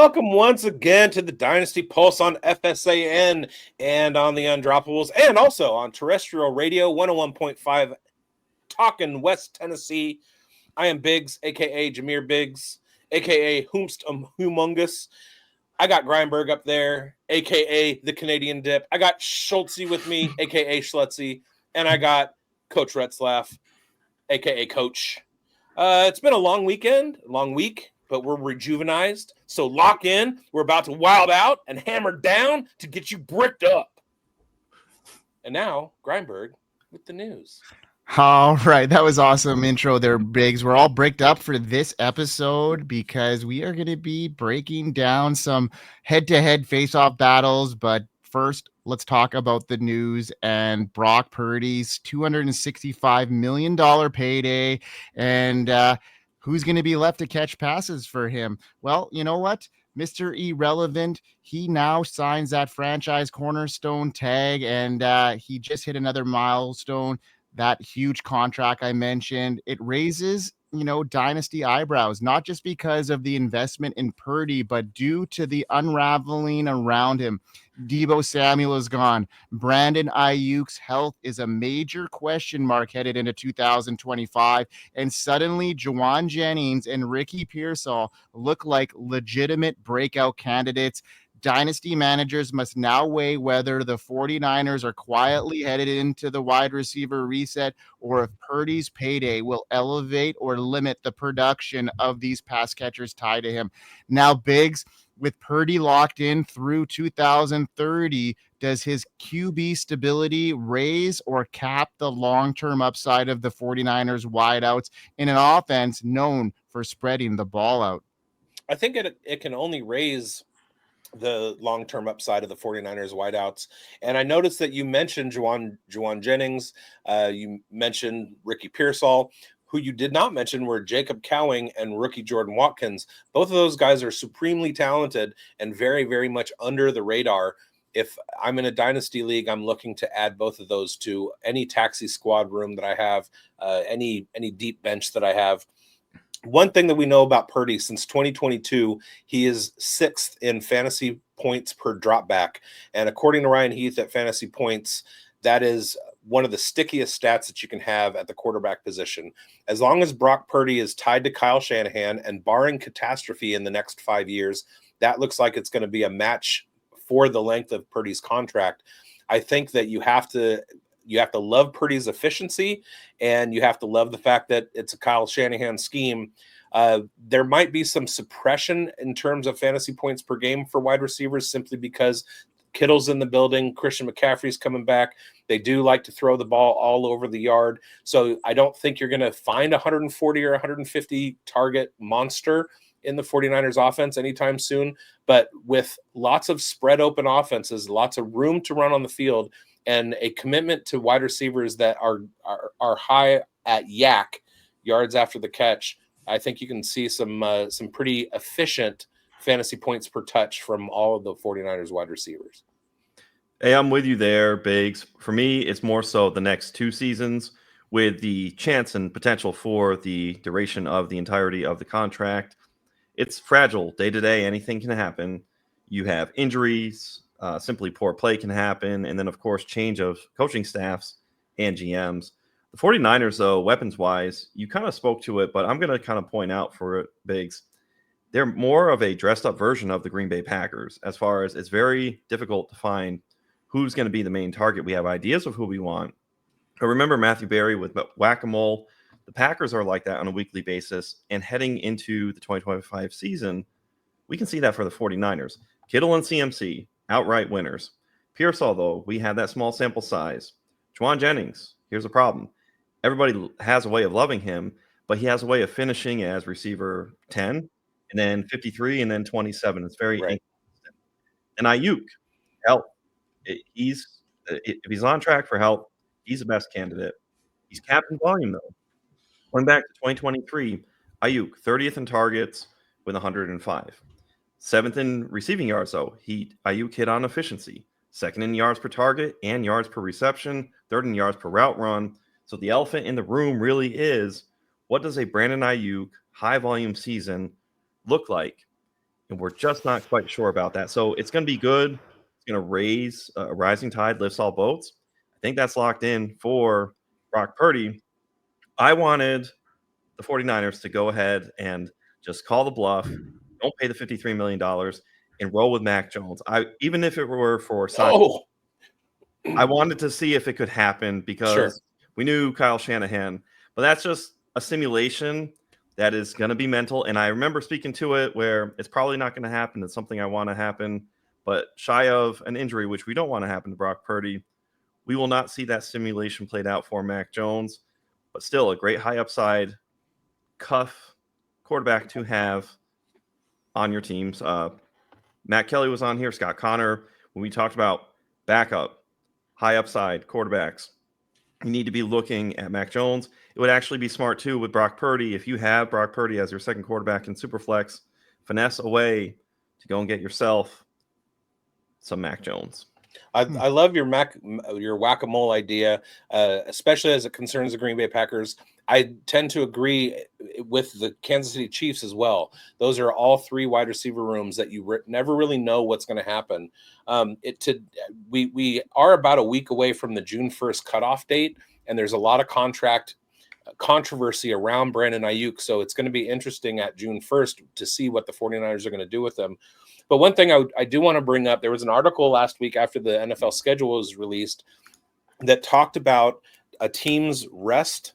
Welcome once again to the Dynasty Pulse on FSAN and on the Undroppables and also on terrestrial radio 101.5 talking West Tennessee. I am Biggs, a.k.a. Jameer Biggs, a.k.a. Humongous. I got Grindberg up there, a.k.a. the Canadian Dip. I got Schultzy with me, a.k.a. Schlutzy. And I got Coach Retzlaff, a.k.a. Coach. It's been a long week, but we're rejuvenized. So lock in. We're about to wild out and hammer down to get you bricked up. And now, Grindberg with the news. All right, that was awesome intro there, Biggs. We're all bricked up for this episode because we are going to be breaking down some head-to-head face-off battles. But first, let's talk about the news and Brock Purdy's $265 million payday and who's going to be left to catch passes for him. Well, you know what? Mr. Irrelevant, he now signs that franchise cornerstone tag, and he just hit another milestone. That huge contract I mentioned, it raises, dynasty eyebrows, not just because of the investment in Purdy, but due to the unraveling around him. Deebo Samuel is gone. Brandon Ayuk's health is a major question mark headed into 2025. And suddenly, Jauan Jennings and Ricky Pearsall look like legitimate breakout candidates. Dynasty managers must now weigh whether the 49ers are quietly headed into the wide receiver reset or if Purdy's payday will elevate or limit the production of these pass catchers tied to him. Now, Biggs, with Purdy locked in through 2030, does his QB stability raise or cap the long-term upside of the 49ers wideouts in an offense known for spreading the ball out? I think it can only raise the long-term upside of the 49ers wideouts. And I noticed that you mentioned Jauan Jennings. You mentioned Ricky Pearsall. Who you did not mention were Jacob Cowing and rookie Jordan Watkins. Both of those guys are supremely talented and very, very much under the radar. If I'm in a dynasty league, I'm looking to add both of those to any taxi squad room that I have, any deep bench that I have. One thing that we know about Purdy since 2022, he is 6th in fantasy points per drop back. And according to Ryan Heath at Fantasy Points, that is one of the stickiest stats that you can have at the quarterback position. As long as Brock Purdy is tied to Kyle Shanahan and barring catastrophe in the next 5 years, that looks like it's going to be a match for the length of Purdy's contract. I think that you have to love Purdy's efficiency, and you have to love the fact that it's a Kyle Shanahan scheme. There might be some suppression in terms of fantasy points per game for wide receivers simply because Kittle's in the building, Christian McCaffrey's coming back. They do like to throw the ball all over the yard. So I don't think you're going to find 140 or 150 target monster in the 49ers offense anytime soon. But with lots of spread open offenses, lots of room to run on the field, and a commitment to wide receivers that are high at yak yards after the catch, I think you can see some pretty efficient fantasy points per touch from all of the 49ers wide receivers. Hey, I'm with you there, Biggs. For me, it's more so the next 2 seasons with the chance and potential for the duration of the entirety of the contract. It's fragile day to day. Anything can happen. You have injuries, simply poor play can happen. And then, of course, change of coaching staffs and GMs. The 49ers, though, weapons-wise, you kind of spoke to it, but I'm going to kind of point out for it, Biggs, they're more of a dressed-up version of the Green Bay Packers as far as it's very difficult to find who's going to be the main target. We have ideas of who we want. But remember Matthew Berry with whack-a-mole. The Packers are like that on a weekly basis. And heading into the 2025 season, we can see that for the 49ers. Kittle and CMC, outright winners. Pearsall, though, we had that small sample size. Jauan Jennings, here's a problem. Everybody has a way of loving him, but he has a way of finishing as receiver 10, and then 53, and then 27. It's very inconsistent. And Ayuk, health. If he's on track for health, he's the best candidate. He's capped in volume, though. Going back to 2023, Ayuk, 30th in targets with 105. 7th in receiving yards, though. Ayuk hit on efficiency. 2nd in yards per target and yards per reception. 3rd in yards per route run. So the elephant in the room really is, what does a Brandon Ayuk high-volume season look like? and we're just not quite sure about that. So it's going to be good. It's going to raise a rising tide lifts all boats. I think that's locked in for Brock Purdy. I wanted the 49ers to go ahead and just call the bluff, don't pay the $53 million, and roll with Mac Jones. Even if it were for signing, I wanted to see if it could happen because we knew Kyle Shanahan, but that's just a simulation that is going to be mental. And I remember speaking to it where it's probably not going to happen. It's something I want to happen, but shy of an injury, which we don't want to happen to Brock Purdy, we will not see that simulation played out for Mac Jones, but still a great high upside cuff quarterback to have on your teams. Matt Kelly was on here, Scott Connor, when we talked about backup, high upside quarterbacks. You need to be looking at Mac Jones. It would actually be smart too with Brock Purdy. If you have Brock Purdy as your second quarterback in Superflex, finesse away to go and get yourself some Mac Jones. I love your whack-a-mole idea, especially as it concerns the Green Bay Packers. I tend to agree with the Kansas City Chiefs as well. Those are all three wide receiver rooms that you never really know what's going to happen. We are about a week away from the June 1st cutoff date, and there's a lot of contract controversy around Brandon Ayuk. So it's going to be interesting at June 1st to see what the 49ers are going to do with them. But one thing I do want to bring up, there was an article last week after the NFL schedule was released that talked about a team's rest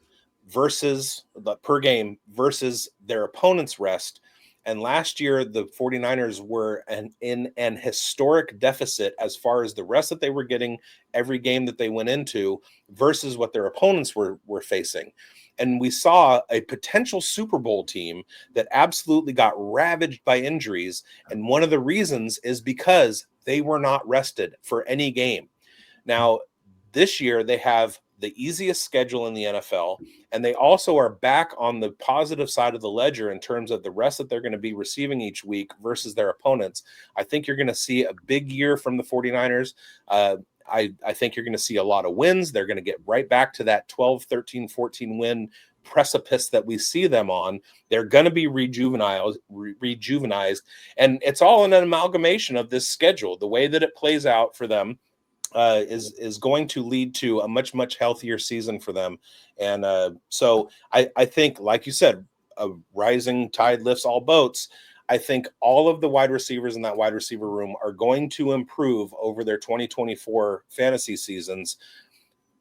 versus the per game versus their opponent's rest. And last year, the 49ers were in an historic deficit as far as the rest that they were getting every game that they went into versus what their opponents were facing. And we saw a potential Super Bowl team that absolutely got ravaged by injuries. And one of the reasons is because they were not rested for any game. Now, this year, they have the easiest schedule in the NFL, and they also are back on the positive side of the ledger in terms of the rest that they're going to be receiving each week versus their opponents. I think you're going to see a big year from the 49ers. I think you're going to see a lot of wins. They're going to get right back to that 12, 13, 14 win precipice that we see them on. They're going to be rejuvenized, and it's all an amalgamation of this schedule. The way that it plays out for them is going to lead to a much, much healthier season for them. And so I think, like you said, a rising tide lifts all boats. I think all of the wide receivers in that wide receiver room are going to improve over their 2024 fantasy seasons.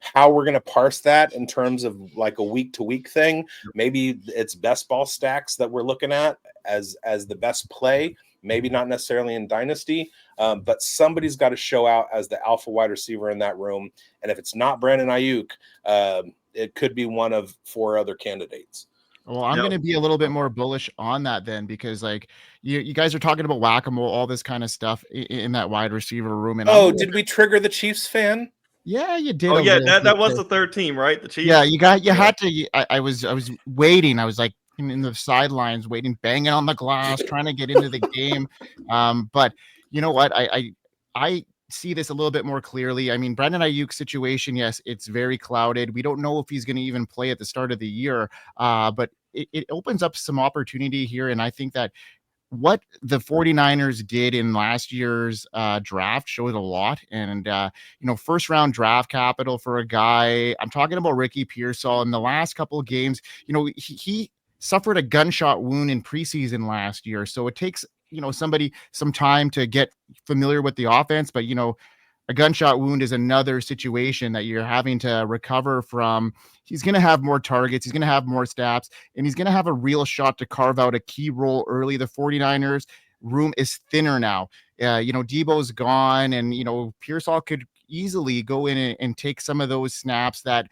How we're going to parse that in terms of like a week-to-week thing, maybe it's best ball stacks that we're looking at as the best play, maybe not necessarily in Dynasty, but somebody's got to show out as the alpha wide receiver in that room. And if it's not Brandon Ayuk, it could be one of four other candidates. Well, I'm going to be a little bit more bullish on that then, because like you guys are talking about whack-a-mole, all this kind of stuff in that wide receiver room. And did we trigger the Chiefs fan? Yeah, you did. Oh yeah, that was the third team, right? The Chiefs. Yeah, you had to. I was waiting. I was like in the sidelines waiting, banging on the glass, trying to get into the game. But you know what? I see this a little bit more clearly. I mean, Brandon Ayuk's situation, yes, it's very clouded. We don't know if he's going to even play at the start of the year, but it opens up some opportunity here. And I think that what the 49ers did in last year's draft showed a lot. And, first round draft capital for a guy, I'm talking about Ricky Pearsall. In the last couple of games, he suffered a gunshot wound in preseason last year. So it takes, somebody some time to get familiar with the offense. But, a gunshot wound is another situation that you're having to recover from. He's going to have more targets. He's going to have more snaps, and he's going to have a real shot to carve out a key role early. The 49ers room is thinner now. Debo's gone, and, Pearsall could easily go in and take some of those snaps that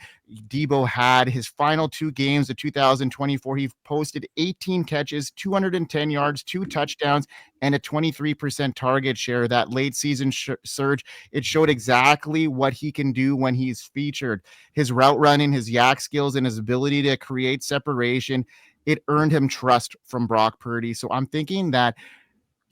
Debo had. His final two games of 2024, he posted 18 catches, 210 yards, 2 touchdowns, and a 23% target share. That late season surge, it showed exactly what he can do when he's featured. His route running, his yak skills, and his ability to create separation, it earned him trust from Brock Purdy. So I'm thinking that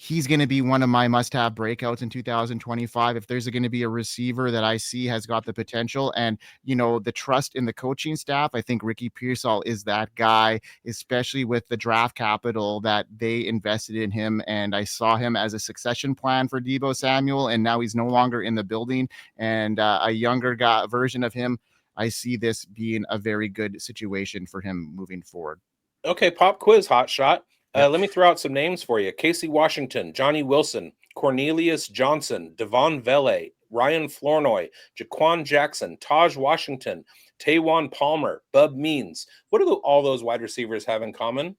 he's going to be one of my must-have breakouts in 2025. If there's going to be a receiver that I see has got the potential and, the trust in the coaching staff, I think Ricky Pearsall is that guy, especially with the draft capital that they invested in him. And I saw him as a succession plan for Deebo Samuel, and now he's no longer in the building. And a younger guy version of him, I see this being a very good situation for him moving forward. Okay, pop quiz, hot shot. Yep. Let me throw out some names for you. Casey Washington, Johnny Wilson, Cornelius Johnson, Devon Vele, Ryan Flournoy, Jaquan Jackson, Taj Washington, Taywan Palmer, Bub Means. What do all those wide receivers have in common?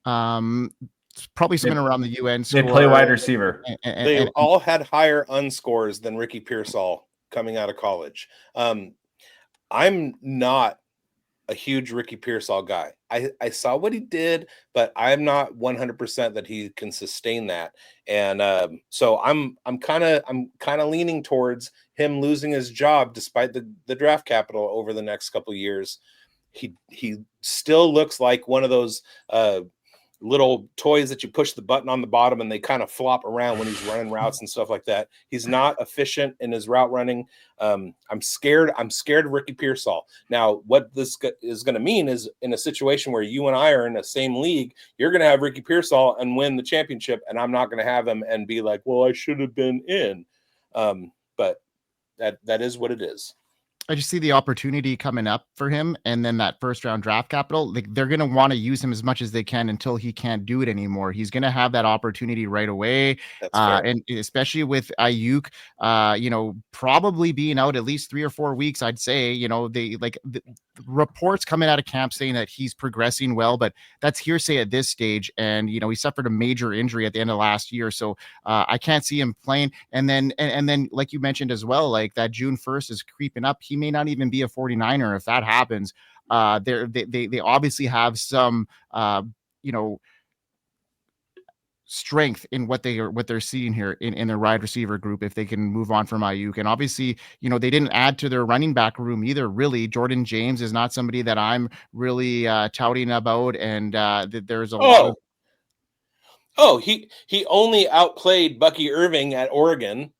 It's probably something around the UN They score. play wide receiver. They all had higher unscores than Ricky Pearsall coming out of college. I'm not a huge Ricky Pearsall guy. I saw what he did, but I'm not 100% that he can sustain that. And so I'm kind of leaning towards him losing his job despite the draft capital over the next couple of years. He still looks like one of those little toys that you push the button on the bottom and they kind of flop around when he's running routes and stuff like that. He's not efficient in his route running. I'm scared of Ricky Pearsall. Now, what this is going to mean is in a situation where you and I are in the same league, you're going to have Ricky Pearsall and win the championship, and I'm not going to have him and be like, well, I should have been in. But that is what it is. I just see the opportunity coming up for him, and then that first round draft capital, like they're going to want to use him as much as they can until he can't do it anymore. He's going to have that opportunity right away. And especially with Ayuk, probably being out at least 3 or 4 weeks, I'd say, the reports coming out of camp saying that he's progressing well, but that's hearsay at this stage. And, he suffered a major injury at the end of last year. So I can't see him playing. And then, like you mentioned as well, like that June 1st is creeping up. He may not even be a 49er if that happens. They obviously have some, strength in what they're seeing here in their wide receiver group if they can move on from Ayuk. And obviously, they didn't add to their running back room either. Really, Jordan James is not somebody that I'm really touting about. And there's a lot of. He only outplayed Bucky Irving at Oregon.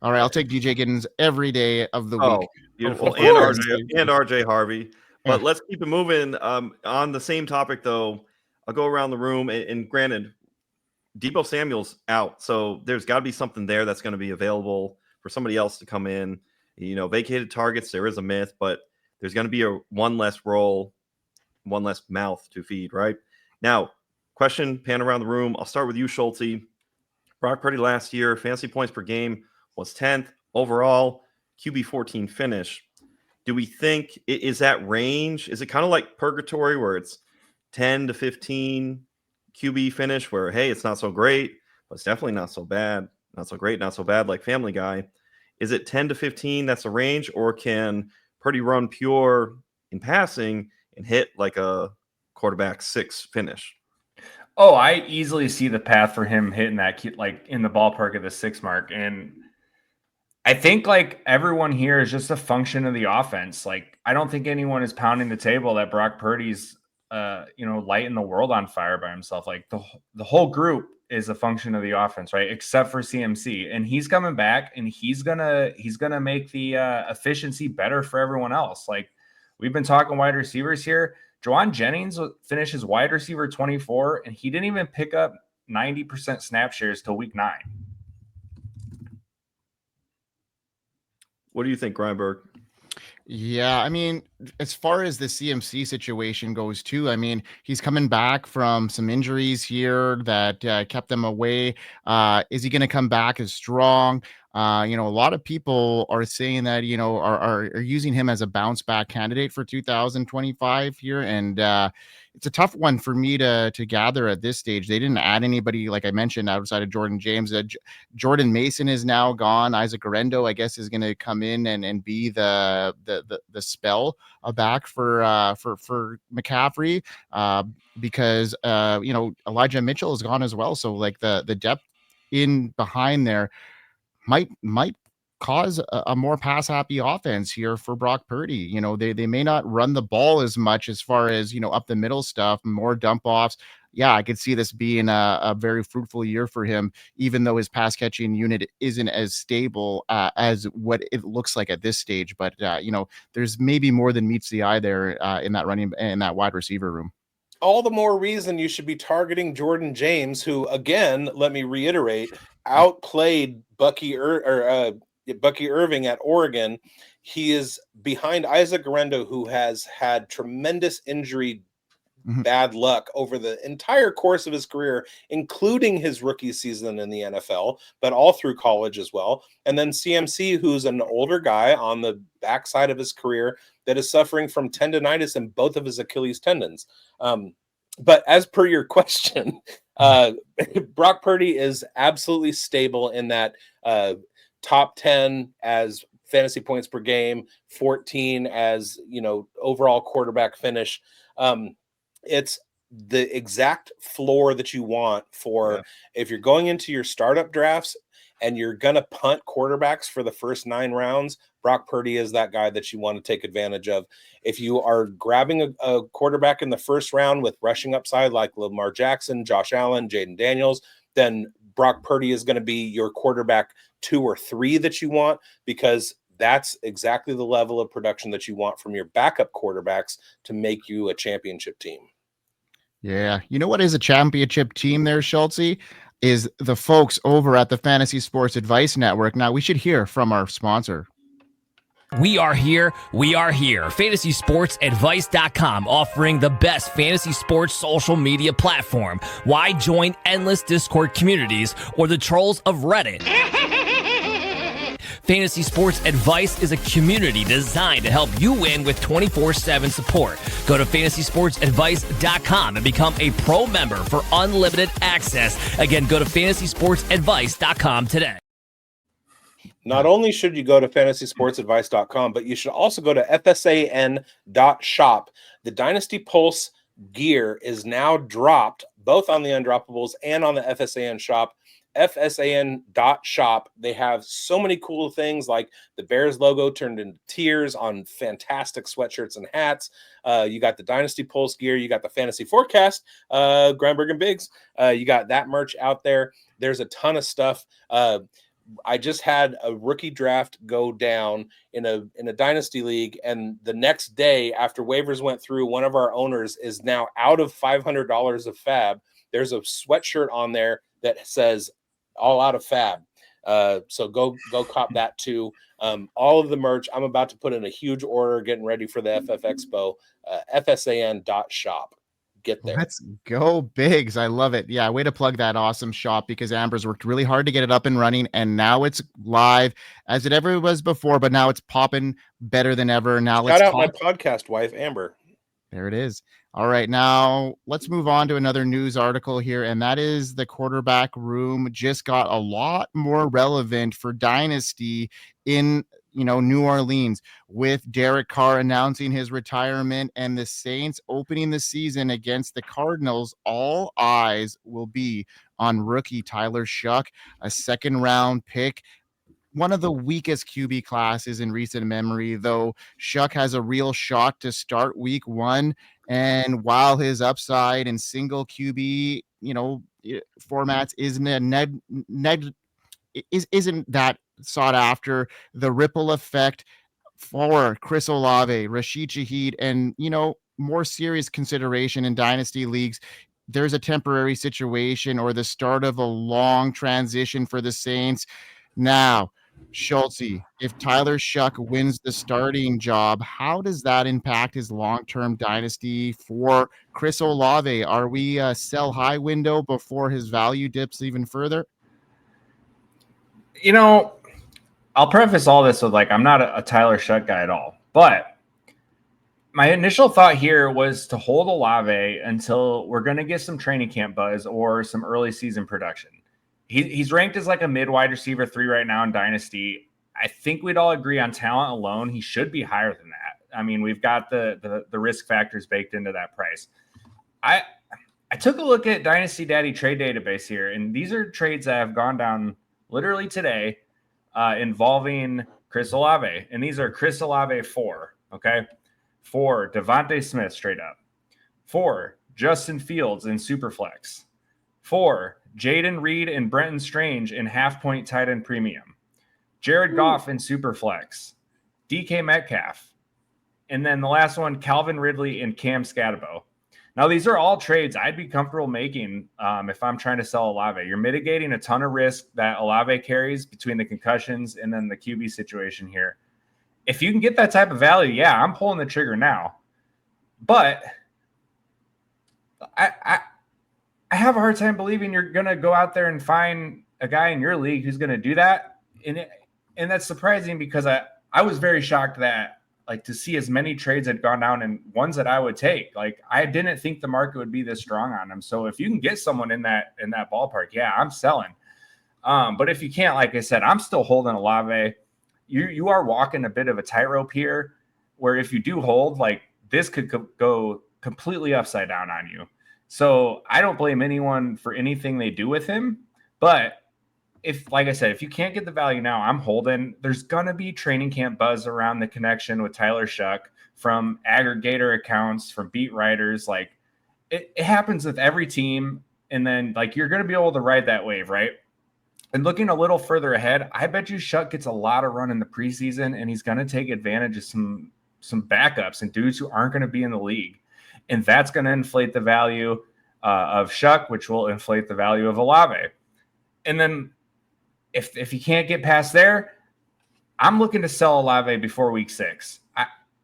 All right, I'll take DJ Giddens every day of the week. Beautiful. And RJ Harvey. But let's keep it moving. On the same topic, though, I'll go around the room. And granted, Deebo Samuel's out. So there's got to be something there that's going to be available for somebody else to come in. Vacated targets, there is a myth, but there's going to be one less role, one less mouth to feed, right? Now, question, pan around the room. I'll start with you, Schulte. Brock Purdy last year, fantasy points per game was 10th. Overall, QB 14 finish. Do we think, is that range, is it kind of like purgatory where it's 10 to 15 QB finish where, hey, it's not so great, but it's definitely not so bad, not so great, not so bad like Family Guy? Is it 10 to 15 that's a range, or can Purdy run pure in passing and hit like a quarterback 6 finish? Oh, I easily see the path for him hitting that, like in the ballpark of the 6 mark. And I think like everyone here is just a function of the offense. Like, I don't think anyone is pounding the table that Brock Purdy's, lighting the world on fire by himself. Like the whole group is a function of the offense, right? Except for CMC, and he's coming back, and he's gonna make the efficiency better for everyone else. Like, we've been talking wide receivers here. Jauan Jennings finishes wide receiver 24, and he didn't even pick up 90% snap shares till week 9. What do you think, Grindberg? Yeah, I mean, as far as the CMC situation goes, too, I mean, he's coming back from some injuries here that kept him away. Is he going to come back as strong? A lot of people are saying that, are using him as a bounce back candidate for 2025 here. And it's a tough one for me to gather at this stage. They didn't add anybody, like I mentioned, outside of Jordan James. Jordan Mason is now gone. Isaac Garendo, I guess, is going to come in and be the spell back for McCaffrey because Elijah Mitchell is gone as well. So like the depth in behind there might cause a more pass happy offense here for Brock Purdy. You know, they may not run the ball as much as far as, you know, up the middle stuff, more dump offs. Yeah, I could see this being a very fruitful year for him, even though his pass catching unit isn't as stable as what it looks like at this stage. But, you know, there's maybe more than meets the eye there in that wide receiver room. All the more reason you should be targeting Jordan James, who, again, let me reiterate, outplayed Bucky Irving at Oregon. He is behind Isaac Guerrero, who has had tremendous injury bad luck over the entire course of his career, including his rookie season in the NFL, but all through college as well. And then CMC, who's an older guy on the backside of his career that is suffering from tendonitis in both of his Achilles tendons. But as per your question, Brock Purdy is absolutely stable in that top 10 as fantasy points per game, 14 as, you know, overall quarterback finish. It's the exact floor that you want for if you're going into your startup drafts and you're going to punt quarterbacks for the first 9 rounds. Brock Purdy is that guy that you want to take advantage of. If you are grabbing a quarterback in the first round with rushing upside like Lamar Jackson, Josh Allen, Jaden Daniels, then Brock Purdy is going to be your quarterback 2 or 3 that you want, because that's exactly the level of production that you want from your backup quarterbacks to make you a championship team. Yeah. You know what is a championship team there, Schultze? Is the folks over at the Fantasy Sports Advice Network. Now, we should hear from our sponsor. We are here. We are here. FantasySportsAdvice.com, offering the best fantasy sports social media platform. Why join endless Discord communities or the trolls of Reddit? Fantasy Sports Advice is a community designed to help you win with 24/7 support. Go to FantasySportsAdvice.com and become a pro member for unlimited access. Again, go to FantasySportsAdvice.com today. Not only should you go to FantasySportsAdvice.com, but you should also go to FSAN.shop. The Dynasty Pulse gear is now dropped, both on the Undroppables and on the FSAN shop. FSAN.shop. They have so many cool things, like the Bears logo turned into tears on fantastic sweatshirts and hats. You got the Dynasty Pulse gear. You got the Fantasy Forecast, Grindberg and Biggs. You got that merch out there. There's a ton of stuff. I just had a rookie draft go down in a dynasty league, and the next day after waivers went through, one of our owners is now out of $500 of fab. There's a sweatshirt on there that says all out of fab. So go cop that too. All of the merch. I'm about to put in a huge order, getting ready for the FF Expo. FSAN.shop. Get there. Let's go, Biggs. I love it. Yeah, way to plug that awesome shop, because Amber's worked really hard to get it up and running, and now it's live as it ever was before, but now it's popping better than ever. Now Shout out my podcast wife, Amber. There it is. All right, now let's move on to another news article here, and that is the quarterback room just got a lot more relevant for Dynasty in New Orleans, with Derek Carr announcing his retirement and the Saints opening the season against the Cardinals. All eyes will be on rookie Tyler Shough, a 2nd-round pick. One of the weakest QB classes in recent memory, though Shough has a real shot to start week 1. And while his upside in single QB, formats isn't that sought after, the ripple effect for Chris Olave, Rashid Shaheed, and more serious consideration in dynasty leagues, there's a temporary situation or the start of a long transition for the Saints. Now, Schultze, if Tyler Shough wins the starting job, how does that impact his long-term dynasty for Chris Olave? Are we a sell high window before his value dips even further? I'll preface all this with, I'm not a Tyler Shough guy at all, but my initial thought here was to hold Olave until we're going to get some training camp buzz or some early season production. He's ranked as a mid wide receiver 3 right now in Dynasty. I think we'd all agree on talent alone, he should be higher than that. I mean, we've got the risk factors baked into that price. I took a look at Dynasty Daddy trade database here, and these are trades that have gone down literally today. involving Chris Olave. And these are Chris Olave 4, okay? 4, Devontae Smith straight up. 4, Justin Fields in Superflex. 4, Jaden Reed and Brenton Strange in half-point tight end premium. Jared Goff in Superflex. DK Metcalf. And then the last one, Calvin Ridley and Cam Scatabo. Now, these are all trades I'd be comfortable making if I'm trying to sell Olave. You're mitigating a ton of risk that Olave carries between the concussions and then the QB situation here. If you can get that type of value, yeah, I'm pulling the trigger now. But I have a hard time believing you're going to go out there and find a guy in your league who's going to do that. And that's surprising because I was very shocked that to see as many trades had gone down and ones that I would take. I didn't think the market would be this strong on them. So if you can get someone in that ballpark, yeah, I'm selling. But if you can't, like I said, I'm still holding Olave. You are walking a bit of a tightrope here where if you do hold, this could go completely upside down on you. So I don't blame anyone for anything they do with him. But like I said, if you can't get the value now, I'm holding. There's going to be training camp buzz around the connection with Tyler Shough from aggregator accounts, from beat writers. It happens with every team. And then you're going to be able to ride that wave, right? And looking a little further ahead, I bet you Shough gets a lot of run in the preseason, and he's going to take advantage of some backups and dudes who aren't going to be in the league. And that's going to inflate the value of Shough, which will inflate the value of Olave. And then if you can't get past there, I'm looking to sell Olave before week 6.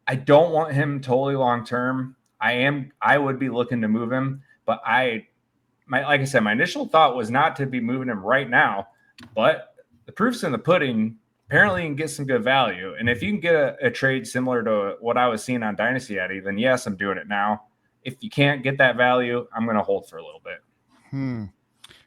I don't want him totally long-term. I would be looking to move him, but like I said, my initial thought was not to be moving him right now, but the proof's in the pudding. Apparently you can get some good value. And if you can get a trade similar to what I was seeing on Dynasty Eddy, then yes, I'm doing it now. If you can't get that value, I'm going to hold for a little bit.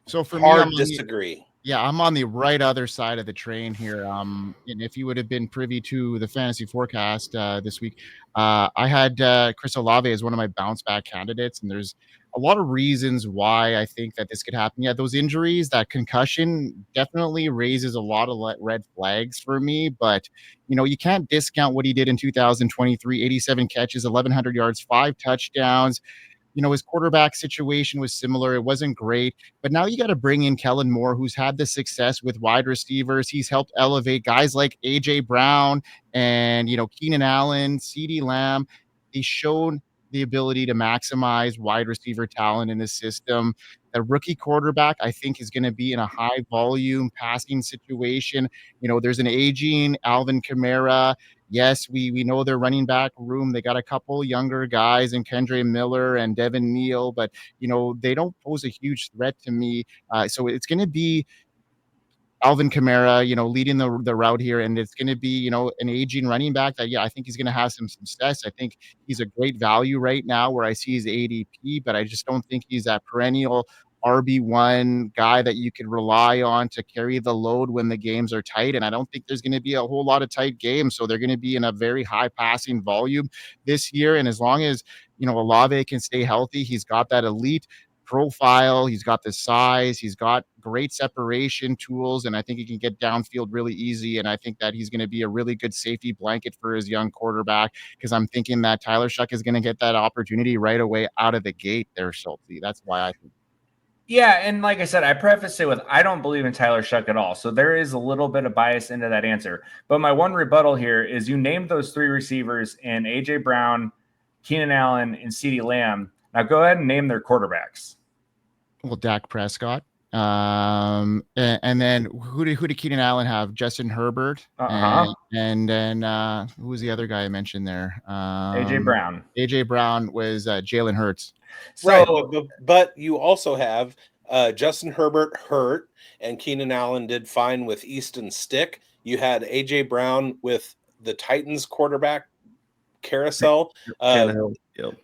So for Hard me, disagree. I'm on the right other side of the train here. And if you would have been privy to the fantasy forecast this week, I had Chris Olave as one of my bounce back candidates. And there's a lot of reasons why I think that this could happen. Yeah, those injuries, that concussion definitely raises a lot of red flags for me. But, you can't discount what he did in 2023, 87 catches, 1,100 yards, 5 touchdowns. His quarterback situation was similar. It wasn't great, but now you got to bring in Kellen Moore, who's had the success with wide receivers. He's helped elevate guys like AJ Brown and, Keenan Allen, CeeDee Lamb. He's shown the ability to maximize wide receiver talent in the system. A rookie quarterback, I think, is going to be in a high volume passing situation. There's an aging Alvin Kamara. Yes, we know their running back room. They got a couple younger guys in Kendre Miller and Devin Neal, but, they don't pose a huge threat to me. So it's going to be Alvin Kamara, leading the route here. And it's going to be, an aging running back that, I think he's going to have some success. I think he's a great value right now where I see his ADP, but I just don't think he's that perennial RB1 guy that you could rely on to carry the load when the games are tight. And I don't think there's going to be a whole lot of tight games. So they're going to be in a very high passing volume this year. And as long as, Olave can stay healthy, he's got that elite profile, he's got the size, he's got great separation tools, and I think he can get downfield really easy. And I think that he's going to be a really good safety blanket for his young quarterback, because I'm thinking that Tyler Shough is going to get that opportunity right away out of the gate there, Schulte. That's why I think. Yeah, and like I said, I preface it with I don't believe in Tyler Shough at all. So there is a little bit of bias into that answer. But my one rebuttal here is you named those 3 receivers in AJ Brown, Keenan Allen, and CeeDee Lamb. Now go ahead and name their quarterbacks. Well, Dak Prescott. And then who did Keenan Allen have? Justin Herbert. And then who was the other guy I mentioned there? AJ Brown. AJ Brown was Jalen Hurts. So, right, but you also have Justin Herbert hurt, and Keenan Allen did fine with Easton Stick. You had AJ Brown with the Titans quarterback carousel. Yep.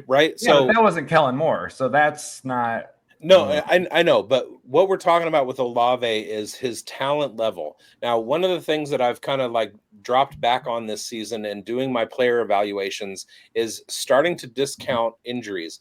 Right? Yeah, so that wasn't Kellen Moore, so that's not. No, I know, but what we're talking about with Olave is his talent level. Now, one of the things that I've kind of dropped back on this season and doing my player evaluations is starting to discount injuries.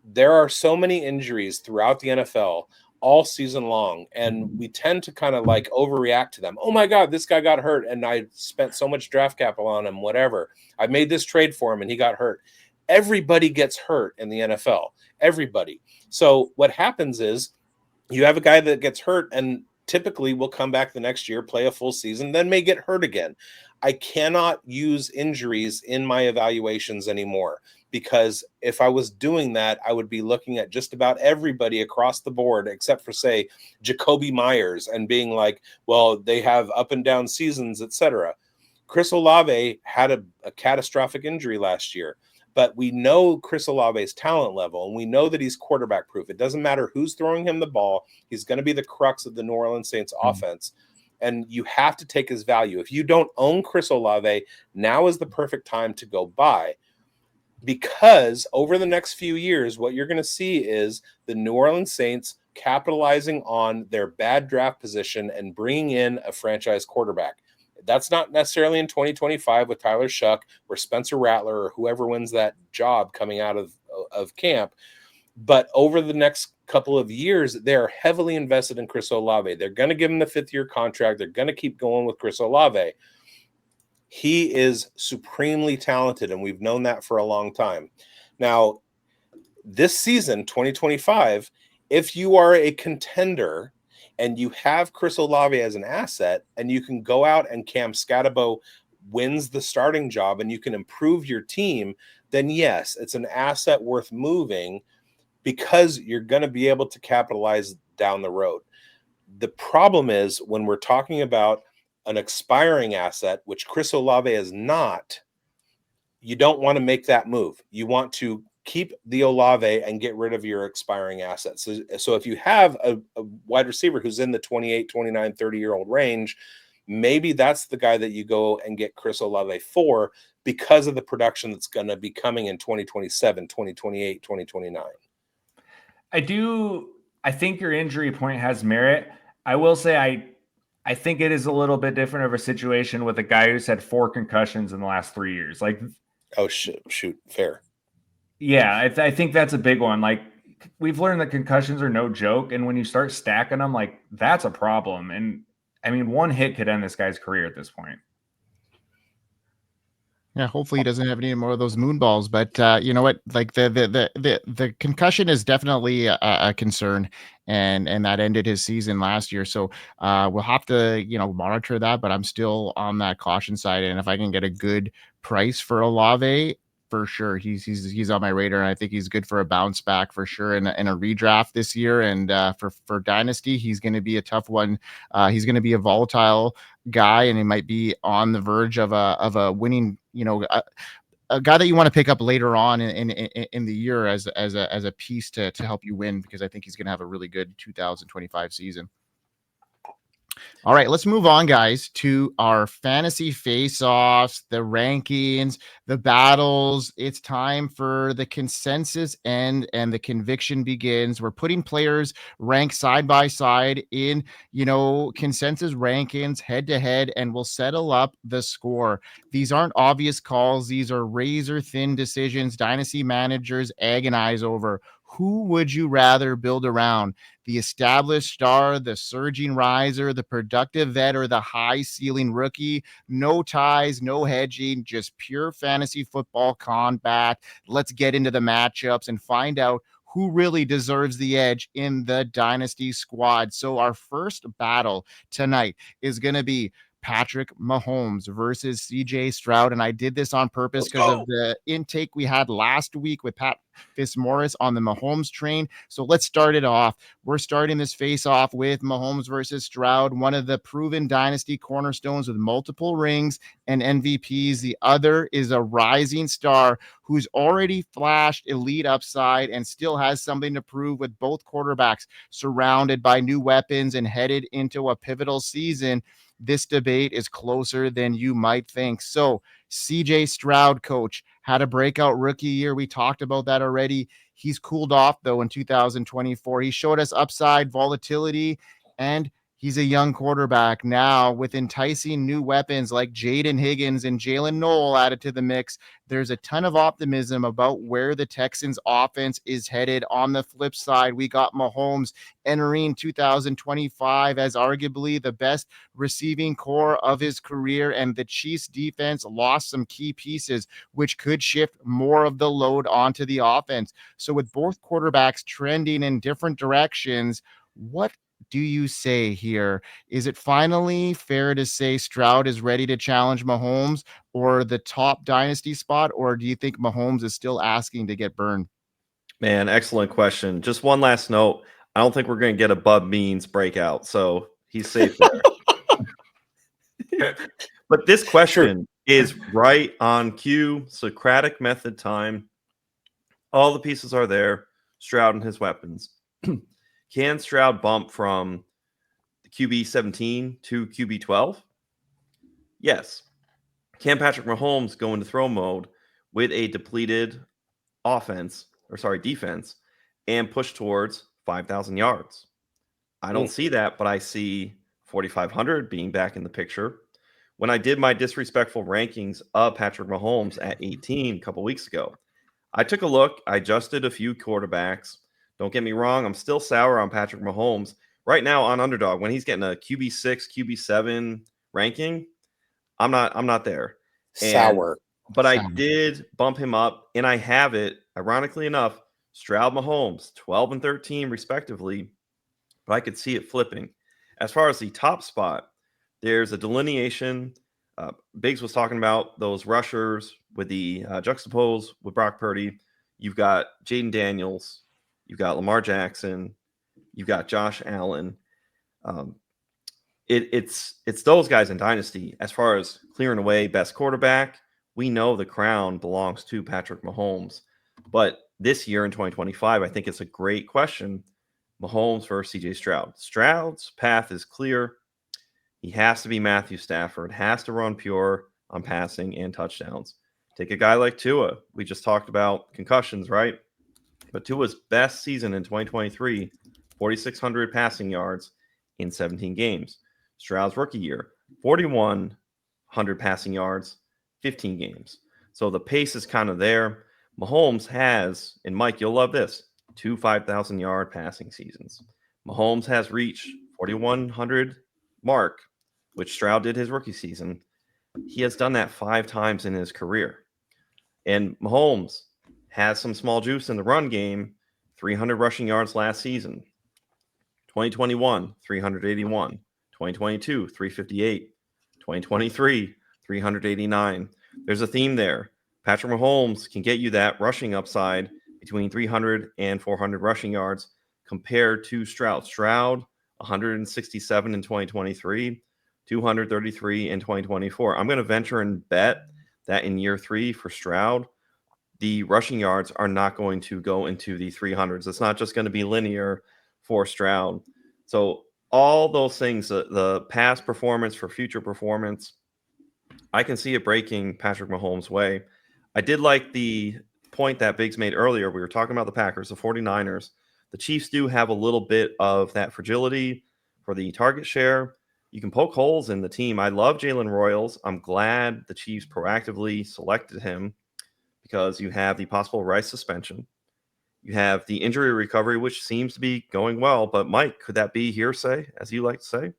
There are so many injuries throughout the NFL all season long, and we tend to kind of like overreact to them. Oh my God, this guy got hurt, and I spent so much draft capital on him, whatever. I made this trade for him, and he got hurt. Everybody gets hurt in the NFL. Everybody. So what happens is you have a guy that gets hurt and typically will come back the next year, play a full season, then may get hurt again. I cannot use injuries in my evaluations anymore, because if I was doing that, I would be looking at just about everybody across the board, except for, say, Jacoby Myers, and being like, well, they have up and down seasons, etc. Chris Olave had a catastrophic injury last year, but we know Chris Olave's talent level, and we know that he's quarterback proof. It doesn't matter who's throwing him the ball. He's going to be the crux of the New Orleans Saints offense. And you have to take his value. If you don't own Chris Olave, now is the perfect time to go buy, because over the next few years, what you're going to see is the New Orleans Saints capitalizing on their bad draft position and bringing in a franchise quarterback. That's not necessarily in 2025 with Tyler Shough or Spencer Rattler or whoever wins that job coming out of camp. But over the next couple of years, they're heavily invested in Chris Olave. They're going to give him the 5th-year contract. They're going to keep going with Chris Olave. He is supremely talented, and we've known that for a long time. Now, this season, 2025, if you are a contender and you have Chris Olave as an asset, and you can go out and Cam Scatterbo wins the starting job and you can improve your team, then yes, it's an asset worth moving, because you're going to be able to capitalize down the road. The problem is when we're talking about an expiring asset, which Chris Olave is not, you don't want to make that move. You want to keep the Olave and get rid of your expiring assets. So if you have a wide receiver who's in the 28, 29, 30-year-old range, maybe that's the guy that you go and get Chris Olave for, because of the production that's going to be coming in 2027, 2028, 2029. I think your injury point has merit. I will say I think it is a little bit different of a situation with a guy who's had 4 concussions in the last 3 years. Like, oh, shoot, fair. Yeah, I think that's a big one. Like, we've learned that concussions are no joke, and when you start stacking them, like, that's a problem. And I mean, one hit could end this guy's career at this point. Yeah, hopefully he doesn't have any more of those moon balls. But you know what? Like the concussion is definitely a concern, and that ended his season last year. So we'll have to monitor that. But I'm still on that caution side, and if I can get a good price for Olave, for sure, he's on my radar, and I think he's good for a bounce back for sure in a redraft this year. And for Dynasty, he's going to be a tough one. He's going to be a volatile guy, and he might be on the verge of a winning, a guy that you want to pick up later on in the year as a piece to help you win, because I think he's going to have a really good 2025 season. All right, let's move on, guys, to our fantasy face-offs, the rankings, the battles. It's time for the consensus end, and the conviction begins. We're putting players ranked side by side in, consensus rankings head-to-head, and we'll settle up the score. These aren't obvious calls. These are razor-thin decisions Dynasty managers agonize over. Who would you rather build around? The established star, the surging riser, the productive vet, or the high-ceiling rookie? No ties, no hedging, just pure fantasy football combat. Let's get into the matchups and find out who really deserves the edge in the Dynasty squad. So our first battle tonight is going to be Patrick Mahomes versus CJ Stroud. And I did this on purpose because of the intake we had last week with Pat Fitzmaurice on the Mahomes train. So let's start it off. We're starting this face off with Mahomes versus Stroud, one of the proven Dynasty cornerstones with multiple rings and MVPs. The other is a rising star who's already flashed elite upside and still has something to prove, with both quarterbacks surrounded by new weapons and headed into a pivotal season. This debate is closer than you might think. So CJ Stroud, coach, had a breakout rookie year. We talked about that already. He's cooled off, though, in 2024. He showed us upside, volatility, and He's a young quarterback now with enticing new weapons like Jaden Higgins and Jalen Noel added to the mix. There's a ton of optimism about where the Texans offense is headed. On the flip side, we got Mahomes entering 2025 as arguably the best receiving core of his career, and the Chiefs defense lost some key pieces, which could shift more of the load onto the offense. So with both quarterbacks trending in different directions, what do you say here? Is it finally fair to say Stroud is ready to challenge Mahomes or the top dynasty spot, or do you think Mahomes is still asking to get burned? Man, excellent question. Just one last note. I don't think we're going to get a Bub Means breakout, so he's safe there. But this question is right on cue. Socratic method time. All the pieces are there. Stroud and his weapons. Can Stroud bump from QB 17 to QB 12? Yes. Can Patrick Mahomes go into throw mode with a depleted defense and push towards 5,000 yards? I don't see that, but I see 4,500 being back in the picture. When I did my disrespectful rankings of Patrick Mahomes at 18 a couple weeks ago, I took a look. I adjusted a few quarterbacks. Don't get me wrong. I'm still sour on Patrick Mahomes. Right now on Underdog, when he's getting a QB6, QB7 ranking, I'm not there. Sour. But I did bump him up, and I have it, ironically enough, Stroud, Mahomes, 12 and 13 respectively, but I could see it flipping. As far as the top spot, there's a delineation. Biggs was talking about those rushers with the juxtapose with Brock Purdy. You've got Jaden Daniels. You've got Lamar Jackson. You've got Josh Allen. It's those guys in Dynasty. As far as clearing away best quarterback, we know the crown belongs to Patrick Mahomes. But this year in 2025, I think it's a great question. Mahomes versus CJ Stroud. Stroud's path is clear. He has to be Matthew Stafford, has to run pure on passing and touchdowns. Take a guy like Tua. We just talked about concussions, right? But Tua's best season in 2023, 4,600 passing yards in 17 games. Stroud's rookie year, 4,100 passing yards, 15 games. So the pace is kind of there. Mahomes has, and Mike, you'll love this, 2 5,000-yard passing seasons. Mahomes has reached 4,100 mark, which Stroud did his rookie season. He has done that 5 times in his career. And Mahomes has some small juice in the run game, 300 rushing yards last season. 2021, 381. 2022, 358. 2023, 389. There's a theme there. Patrick Mahomes can get you that rushing upside between 300 and 400 rushing yards compared to Stroud. Stroud, 167 in 2023, 233 in 2024. I'm going to venture and bet that in year 3 for Stroud, the rushing yards are not going to go into the 300s. It's not just going to be linear for Stroud. So all those things, the past performance for future performance, I can see it breaking Patrick Mahomes' way. I did like the point that Biggs made earlier. We were talking about the Packers, the 49ers. The Chiefs do have a little bit of that fragility for the target share. You can poke holes in the team. I love Jalen Royals. I'm glad the Chiefs proactively selected him because you have the possible Rice suspension. You have the injury recovery, which seems to be going well. But, Mike, could that be hearsay, as you like to say?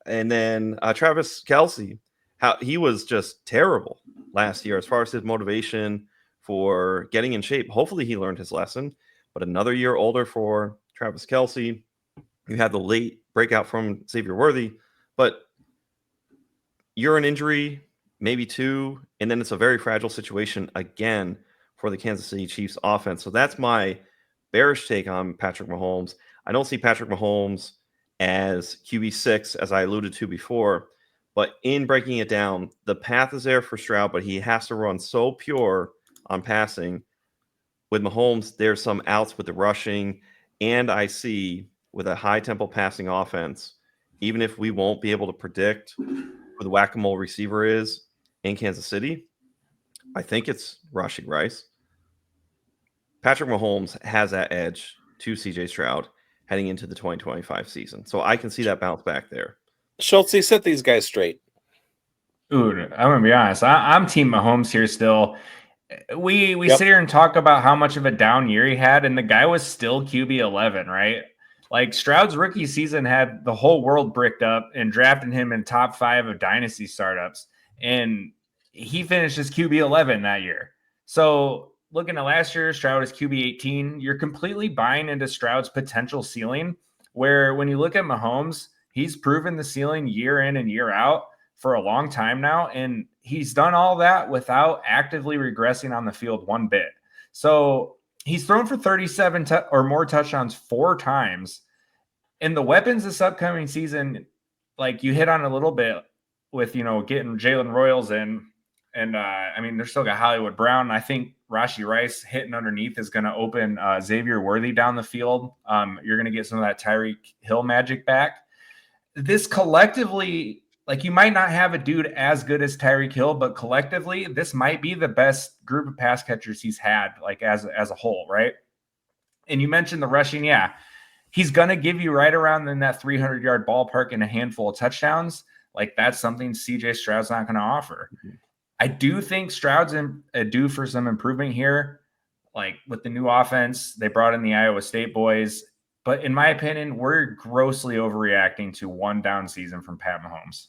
And then Travis Kelce, how he was just terrible last year as far as his motivation for getting in shape. Hopefully he learned his lesson. But another year older for Travis Kelce. You had the late breakout from Xavier Worthy. But you're an injury, maybe 2, and then it's a very fragile situation again for the Kansas City Chiefs offense. So that's my bearish take on Patrick Mahomes. I don't see Patrick Mahomes as QB6, as I alluded to before, but in breaking it down, the path is there for Stroud, but he has to run so pure on passing. With Mahomes, there's some outs with the rushing, and I see with a high-tempo passing offense, even if we won't be able to predict who the whack-a-mole receiver is in Kansas City, I think it's Rashee Rice. Patrick Mahomes has that edge to CJ Stroud, heading into the 2025 season. So I can see that bounce back there. Schultze, set these guys straight. Ooh, I'm gonna be honest. I'm Team Mahomes here still. We Yep. sit here and talk about how much of a down year he had, and the guy was still QB 11, right? Like Stroud's rookie season had the whole world bricked up and drafting him in top 5 of dynasty startups, and he finished as QB 11 that year. So looking at last year, Stroud is QB 18. You're completely buying into Stroud's potential ceiling, where when you look at Mahomes, he's proven the ceiling year in and year out for a long time now, and he's done all that without actively regressing on the field one bit. So he's thrown for 37 or more touchdowns 4 times. And the weapons this upcoming season, like you hit on a little bit with, getting Jalen Royals in. And, they're still got Hollywood Brown. I think Rashee Rice hitting underneath is going to open Xavier Worthy down the field. You're going to get some of that Tyreek Hill magic back. This collectively, like you might not have a dude as good as Tyreek Hill, but collectively, this might be the best group of pass catchers he's had, like as a whole, right? And you mentioned the rushing, yeah. He's going to give you right around in that 300-yard ballpark and a handful of touchdowns. Like that's something CJ Stroud's not going to offer. Mm-hmm. I do think Stroud's due for some improvement here. Like with the new offense, they brought in the Iowa State boys. But in my opinion, we're grossly overreacting to one down season from Pat Mahomes.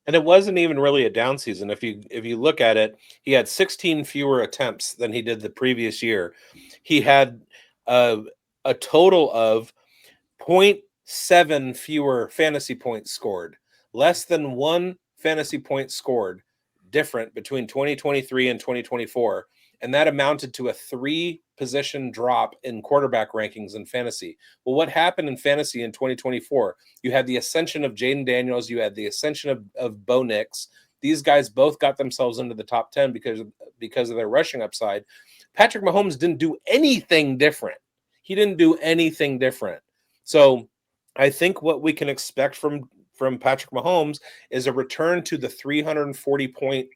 And it wasn't even really a down season. If you look at it, he had 16 fewer attempts than he did the previous year. He had a total of 0.7 fewer fantasy points scored, less than 1 fantasy point scored different between 2023 and 2024. And that amounted to a 3-position drop in quarterback rankings in fantasy. Well, what happened in fantasy in 2024? You had the ascension of Jaden Daniels. You had the ascension of Bo Nix. These guys both got themselves into the top 10 because of their rushing upside. Patrick Mahomes didn't do anything different. He didn't do anything different. So I think what we can expect from Patrick Mahomes is a return to the 340-point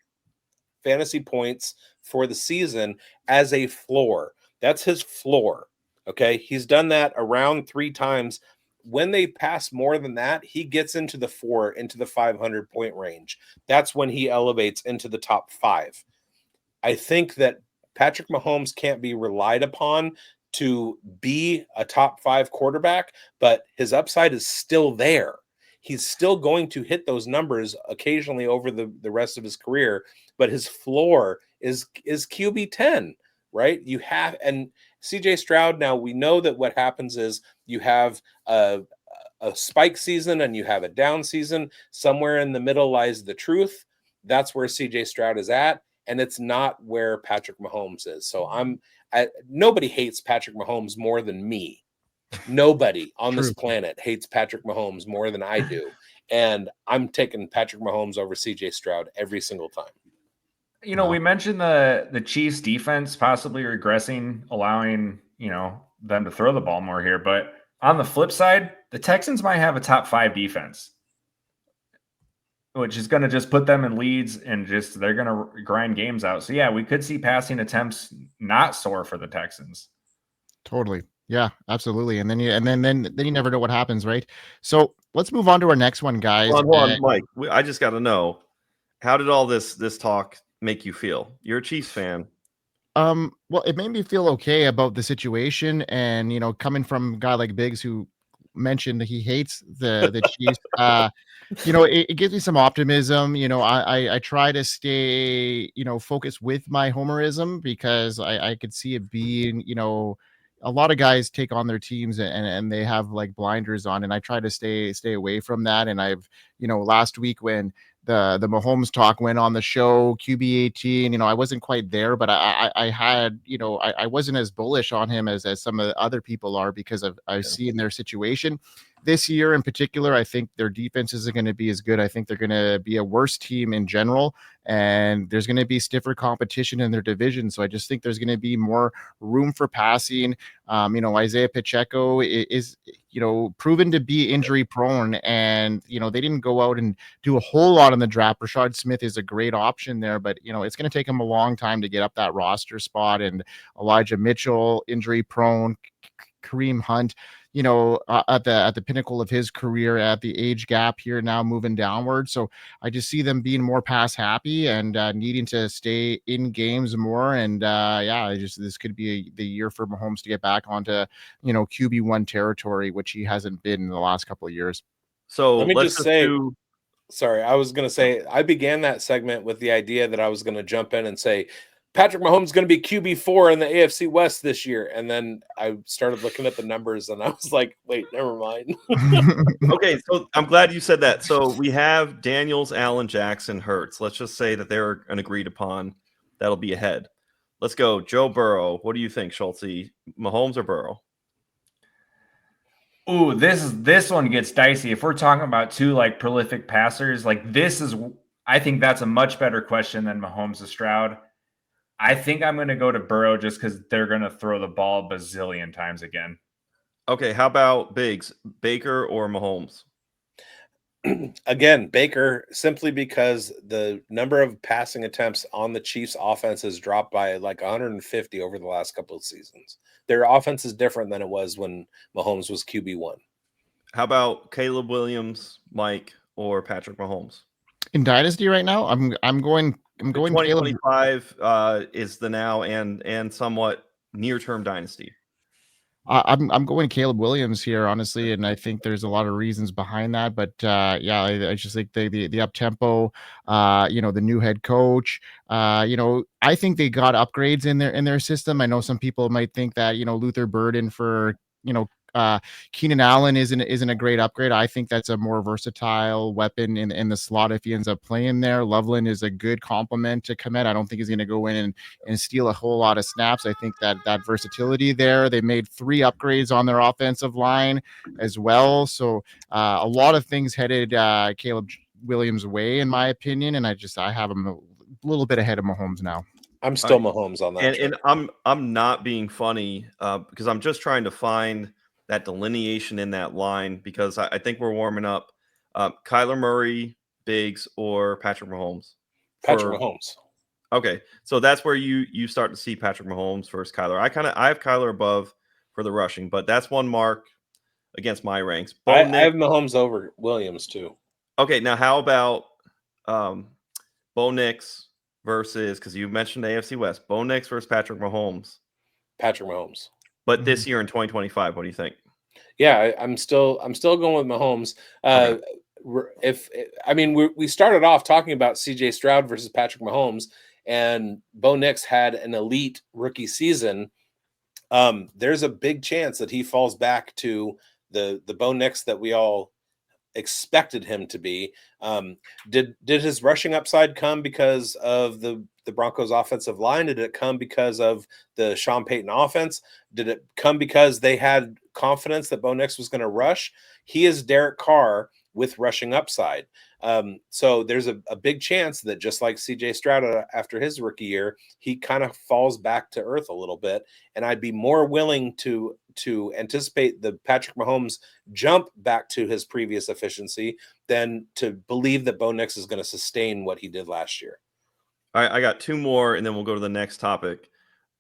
fantasy points for the season as a floor. That's his floor. Okay. He's done that around 3 times. When they pass more than that, he gets into the 500-point range. That's when he elevates into the top 5. I think that Patrick Mahomes can't be relied upon to be a top 5 quarterback, but his upside is still there. He's still going to hit those numbers occasionally over the rest of his career, but his floor is QB 10, right? You have, and CJ Stroud, now we know that what happens is you have a spike season and you have a down season. Somewhere in the middle lies the truth. That's where CJ Stroud is at, and it's not where Patrick Mahomes is. So nobody hates Patrick Mahomes more than me. Nobody on this planet hates Patrick Mahomes more than I do. And I'm taking Patrick Mahomes over CJ Stroud every single time. We mentioned the Chiefs defense possibly regressing, allowing, them to throw the ball more here. But on the flip side, the Texans might have a top 5 defense, which is going to just put them in leads and they're going to grind games out. So yeah, we could see passing attempts not soar for the Texans. Totally. Yeah, absolutely. And then you never know what happens, right? So let's move on to our next one, guys. Hold on, Mike. I just got to know, how did all this talk make you feel? You're a Chiefs fan. Well, it made me feel okay about the situation, and coming from a guy like Biggs who mentioned that he hates the Chiefs. It gives me some optimism. I try to stay focused with my homerism, because I could see it being a lot of guys take on their teams and they have like blinders on, and I try to stay away from that. And I've, last week when the Mahomes talk went on the show, QB 18, I wasn't quite there, but I had, I wasn't as bullish on him as some of the other people are, because I've seen their situation. This year in particular, I think their defense isn't going to be as good. I think they're going to be a worse team in general, and there's going to be stiffer competition in their division. So I just think there's going to be more room for passing. Isaiah Pacheco is proven to be injury prone, and they didn't go out and do a whole lot in the draft. Rashad Smith is a great option there, but it's going to take him a long time to get up that roster spot. And Elijah Mitchell, injury prone. Kareem Hunt, at the pinnacle of his career, at the age gap here now moving downward. So I just see them being more pass happy and needing to stay in games more. And this could be the year for Mahomes to get back onto QB1 territory, which he hasn't been in the last couple of years. So let me let's just say, do. sorry, I was going to say, I began that segment with the idea that I was going to jump in and say, Patrick Mahomes is going to be QB4 in the AFC West this year. And then I started looking at the numbers and I was like, wait, never mind. Okay, so I'm glad you said that. So we have Daniels, Allen, Jackson, Hurts. Let's just say that they're an agreed upon. That'll be ahead. Let's go. Joe Burrow. What do you think, Schultze? Mahomes or Burrow? Ooh, this one gets dicey. If we're talking about two like prolific passers, like I think that's a much better question than Mahomes or Stroud. I think I'm going to go to Burrow just because they're going to throw the ball a bazillion times again. Okay, how about Biggs? Baker or Mahomes? Again, Baker, simply because the number of passing attempts on the Chiefs' offense has dropped by like 150 over the last couple of seasons. Their offense is different than it was when Mahomes was QB1. How about Caleb Williams, Mike, or Patrick Mahomes? In Dynasty right now, I'm going 2025 is the now and somewhat near-term Dynasty. I'm going Caleb Williams here, honestly, and I think there's a lot of reasons behind that. But I just think the up tempo, the new head coach, I think they got upgrades in their system. I know some people might think that Luther Burden for Keenan Allen isn't a great upgrade. I think that's a more versatile weapon in the slot if he ends up playing there. Loveland is a good complement to Kmet. I don't think he's going to go in and steal a whole lot of snaps. I think that versatility there. They made 3 upgrades on their offensive line as well. So a lot of things headed Caleb Williams' way, in my opinion, and I have him a little bit ahead of Mahomes now. I'm still Mahomes on that. And I'm not being funny because I'm just trying to find that delineation in that line because I think we're warming up. Kyler Murray, Biggs, or Patrick Mahomes? Patrick Mahomes. Okay, so that's where you start to see Patrick Mahomes versus Kyler. I have Kyler above for the rushing, but that's one mark against my ranks. I have Mahomes over Williams too. Okay, now how about Bo Nix versus, because you mentioned AFC West, Bo Nix versus Patrick Mahomes. Patrick Mahomes. But this year in 2025, what do you think? Yeah, I'm still going with Mahomes. Okay. We started off talking about CJ Stroud versus Patrick Mahomes, and Bo Nix had an elite rookie season. There's a big chance that he falls back to the Bo Nix that we all expected him to be. Did his rushing upside come because of the Broncos offensive line? Did it come because of the Sean Payton offense? Did it come because they had confidence that Bo Nix was going to rush? He is Derek Carr with rushing upside. So there's a big chance that just like CJ Stroud after his rookie year, he kind of falls back to earth a little bit. And I'd be more willing to anticipate the Patrick Mahomes jump back to his previous efficiency than to believe that Bo Nix is going to sustain what he did last year. All right, I got 2 more, and then we'll go to the next topic.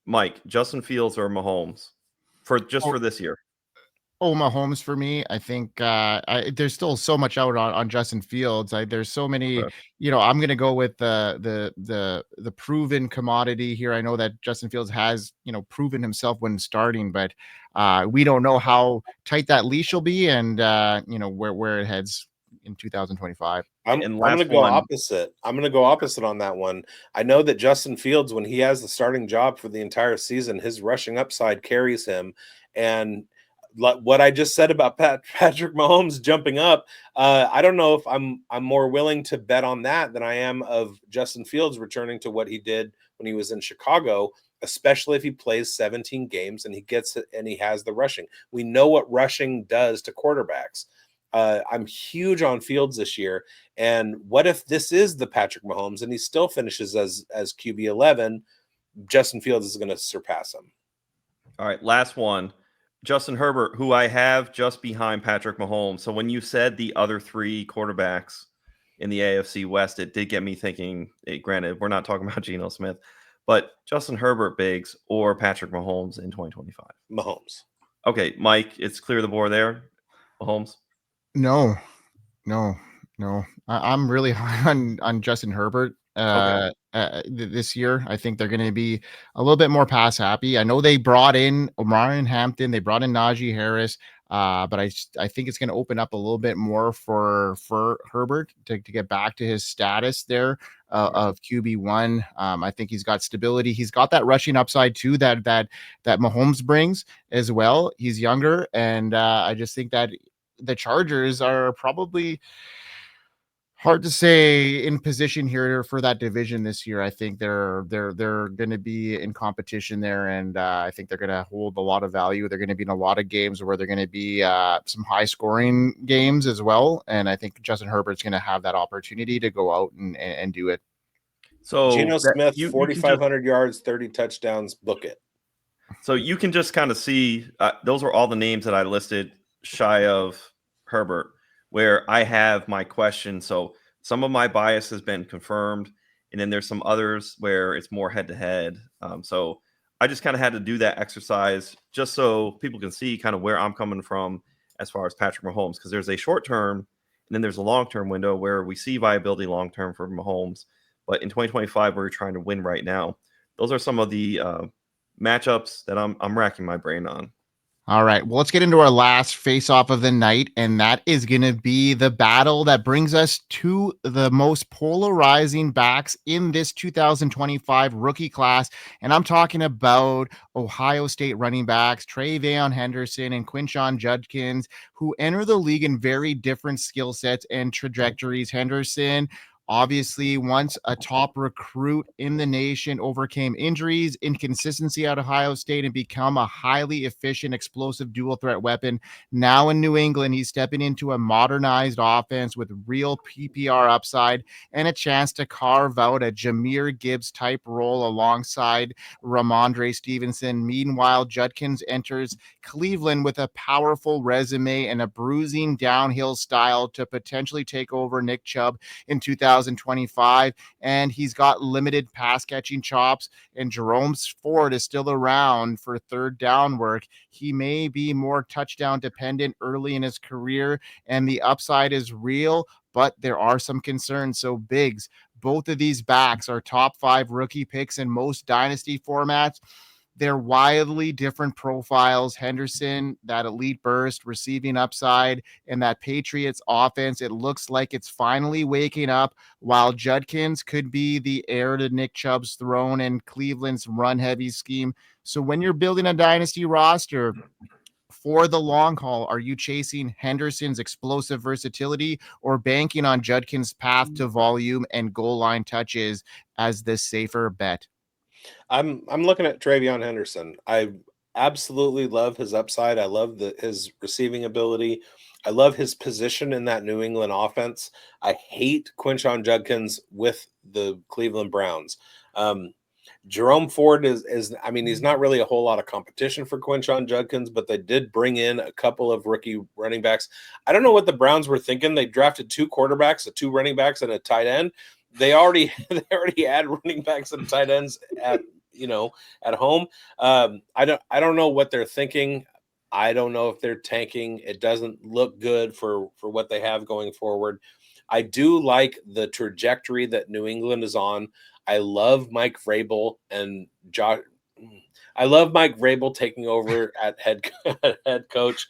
Mike, Justin Fields or Mahomes for this year? Oh, Mahomes for me. I think there's still so much out on Justin Fields. There's so many. I'm going to go with the proven commodity here. I know that Justin Fields has proven himself when starting, but we don't know how tight that leash will be, and where it heads in 2025. I'm going to go opposite. I'm going to go opposite on that one. I know that Justin Fields, when he has the starting job for the entire season, his rushing upside carries him. And what I just said about Patrick Mahomes jumping up, I don't know if I'm more willing to bet on that than I am of Justin Fields returning to what he did when he was in Chicago, especially if he plays 17 games and he gets it and he has the rushing. We know what rushing does to quarterbacks. I'm huge on Fields this year. And what if this is the Patrick Mahomes and he still finishes as QB 11? Justin Fields is going to surpass him. All right, last one. Justin Herbert, who I have just behind Patrick Mahomes. So when you said the other 3 quarterbacks in the AFC West, it did get me thinking, granted, we're not talking about Geno Smith, but Justin Herbert, Biggs, or Patrick Mahomes in 2025? Mahomes. Okay, Mike, it's clear the board there. Mahomes. No, no, no. I'm really high on Justin Herbert this year. I think they're going to be a little bit more pass happy. I know they brought in Omarion Hampton, they brought in Najee Harris, but I think it's going to open up a little bit more for Herbert to get back to his status there of QB1. I think he's got stability. He's got that rushing upside too that Mahomes brings as well. He's younger, and I just think that the Chargers are probably hard to say in position here for that division this year. I think they're going to be in competition there, and I think they're going to hold a lot of value. They're going to be in a lot of games where they're going to be some high scoring games as well, and I think Justin Herbert's going to have that opportunity to go out and do it. So Geno Smith, you 4,500 yards, 30 touchdowns. Book it. So you can just kind of see those are all the names that I listed shy of Herbert, where I have my question. So some of my bias has been confirmed, and then there's some others where it's more head to head. So I just kind of had to do that exercise just so people can see kind of where I'm coming from as far as Patrick Mahomes, because there's a short term and then there's a long term window where we see viability long term for Mahomes. But in 2025, we're trying to win right now. Those are some of the matchups that I'm racking my brain on. All right, well, let's get into our last face-off of the night, and that is going to be the battle that brings us to the most polarizing backs in this 2025 rookie class, and I'm talking about Ohio State running backs TreVeyon Henderson and Quinshon Judkins, who enter the league in very different skill sets and trajectories. Henderson, obviously, once a top recruit in the nation, overcame injuries, inconsistency at Ohio State, and become a highly efficient, explosive dual threat weapon. Now in New England, he's stepping into a modernized offense with real PPR upside and a chance to carve out a Jahmyr Gibbs type role alongside Ramondre Stevenson. Meanwhile, Judkins enters Cleveland with a powerful resume and a bruising downhill style to potentially take over Nick Chubb in 2025, and he's got limited pass catching chops, and Jerome Ford is still around for third down work. He may be more touchdown dependent early in his career, and the upside is real, but there are some concerns. So Biggs, both of these backs are top 5 rookie picks in most dynasty formats. They're wildly different profiles. Henderson, that elite burst, receiving upside, and that Patriots offense, it looks like it's finally waking up, while Judkins could be the heir to Nick Chubb's throne and Cleveland's run-heavy scheme. So when you're building a dynasty roster for the long haul, are you chasing Henderson's explosive versatility or banking on Judkins' path to volume and goal line touches as the safer bet? I'm looking at TreVeyon Henderson. I absolutely love his upside. I love his receiving ability. I love his position in that New England offense. I hate Quinshon Judkins with the Cleveland Browns. Jerome Ford is I mean, he's not really a whole lot of competition for Quinshon Judkins, but they did bring in a couple of rookie running backs. I don't know what the Browns were thinking. They drafted 2 quarterbacks, 2 running backs, and a tight end. They already had running backs and tight ends at home. I don't know what they're thinking. I don't know if they're tanking. It doesn't look good for what they have going forward. I do like the trajectory that New England is on. I love Mike Vrabel and Josh. I love Mike Vrabel taking over at head coach.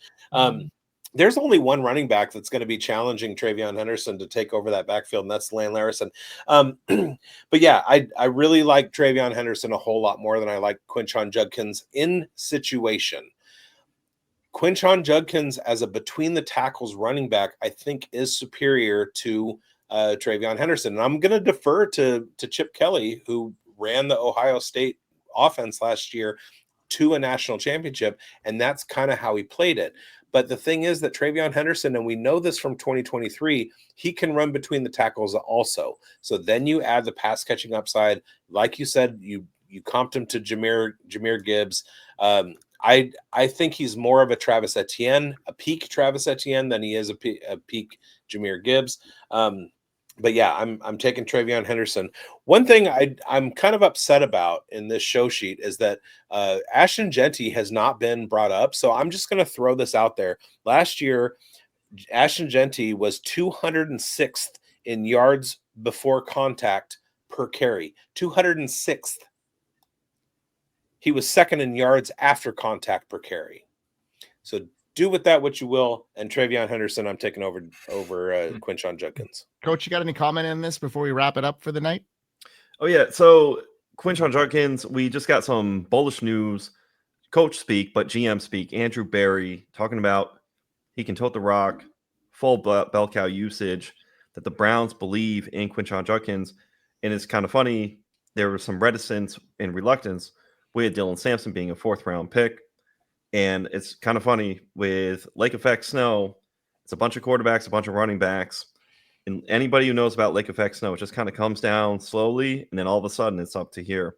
There's only one running back that's going to be challenging TreVeyon Henderson to take over that backfield, and that's Lane Larrison. But yeah, I really like TreVeyon Henderson a whole lot more than I like Quinshon Judkins in situation. Quinshon Judkins as a between the tackles running back, I think, is superior to TreVeyon Henderson. And I'm going to defer to Chip Kelly, who ran the Ohio State offense last year to a national championship, and that's kind of how he played it. But the thing is that TreVeyon Henderson, and we know this from 2023, he can run between the tackles also. So then you add the pass catching upside. Like you said, you comped him to Jahmyr Gibbs. I think he's more of a Travis Etienne, a peak Travis Etienne, than he is a peak Jahmyr Gibbs. but yeah, I'm taking TreVeyon Henderson. One thing I'm kind of upset about in this show sheet is that Ashton Jeanty has not been brought up. So I'm just going to throw this out there. Last year, Ashton Jeanty was 206th in yards before contact per carry. 206th. He was second in yards after contact per carry. So do with that what you will. And TreVeyon Henderson, I'm taking over Quinshon Judkins. Coach, you got any comment on this before we wrap it up for the night? Oh, yeah. So Quinshon Judkins, we just got some bullish news. Coach speak, but GM speak. Andrew Berry talking about he can tote the rock, full bell cow usage, that the Browns believe in Quinshon Judkins. And it's kind of funny. There was some reticence and reluctance with Dylan Sampson being a 4th-round pick. And it's kind of funny with Lake Effect Snow. It's a bunch of quarterbacks, a bunch of running backs. And anybody who knows about Lake Effect Snow, it just kind of comes down slowly. And then all of a sudden it's up to here.